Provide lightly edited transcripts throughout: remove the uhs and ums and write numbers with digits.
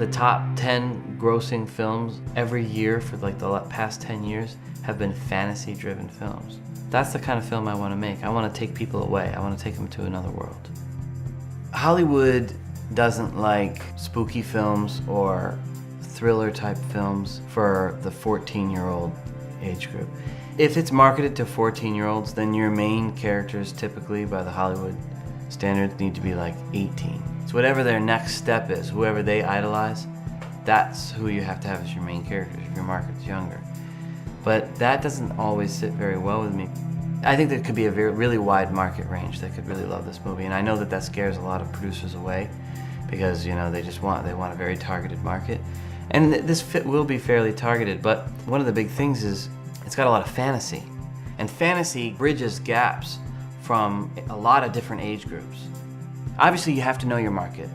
The top 10 grossing films every year for like the past 10 years have been fantasy-driven films. That's the kind of film I want to make. I want to take people away. I want to take them to another world. Hollywood doesn't like spooky films or thriller-type films for the 14-year-old age group. If it's marketed to 14-year-olds, then your main characters typically, by the Hollywood standards, need to be like 18. So whatever their next step is, whoever they idolize, that's who you have to have as your main characters if your market's younger. But that doesn't always sit very well with me. I think there could be a really wide market range that could really love this movie, and I know that scares a lot of producers away because, you know, they want a very targeted market. And this will be fairly targeted, but one of the big things is it's got a lot of fantasy. And fantasy bridges gaps from a lot of different age groups. Obviously, you have to know your market.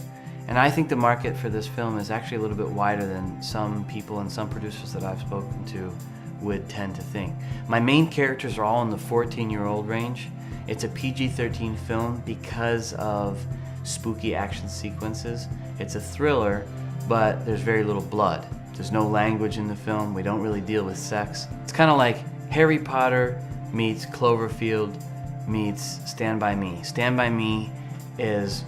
And I think the market for this film is actually a little bit wider than some people and some producers that I've spoken to would tend to think. My main characters are all in the 14-year-old range. It's a PG-13 film because of spooky action sequences. It's a thriller, but there's very little blood. There's no language in the film. We don't really deal with sex. It's kind of like Harry Potter meets Cloverfield meets Stand By Me. Stand By Me is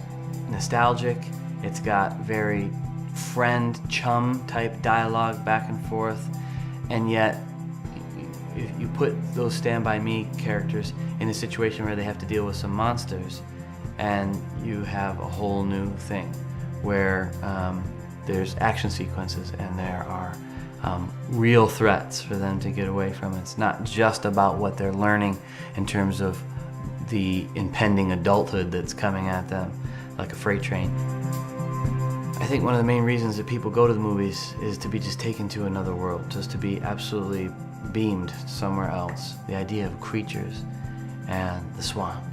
nostalgic. It's got very friend-chum type dialogue back and forth, and yet you put those Stand By Me characters in a situation where they have to deal with some monsters, and you have a whole new thing where there's action sequences and there are real threats for them to get away from. It's not just about what they're learning in terms of the impending adulthood that's coming at them like a freight train. I think one of the main reasons that people go to the movies is to be just taken to another world, just to be absolutely beamed somewhere else. The idea of creatures and the swamp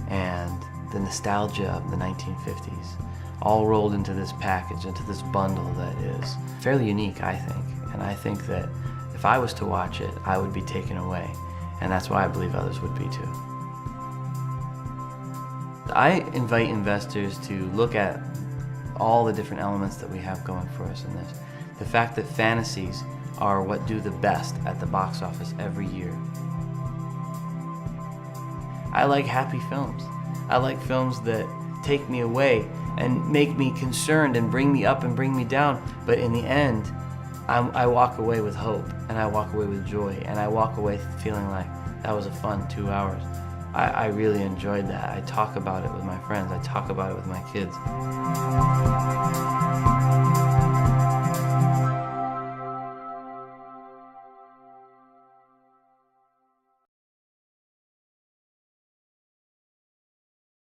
and the nostalgia of the 1950s all rolled into this package, into this bundle that is fairly unique, I think. And I think that if I was to watch it, I would be taken away. And that's why I believe others would be too. I invite investors to look at all the different elements that we have going for us in this. The fact that fantasies are what do the best at the box office every year. I like happy films. I like films that take me away and make me concerned and bring me up and bring me down, but in the end, I walk away with hope, and I walk away with joy, and I walk away feeling like that was a fun 2 hours. I really enjoyed that. I talk about it with my friends. I talk about it with my kids.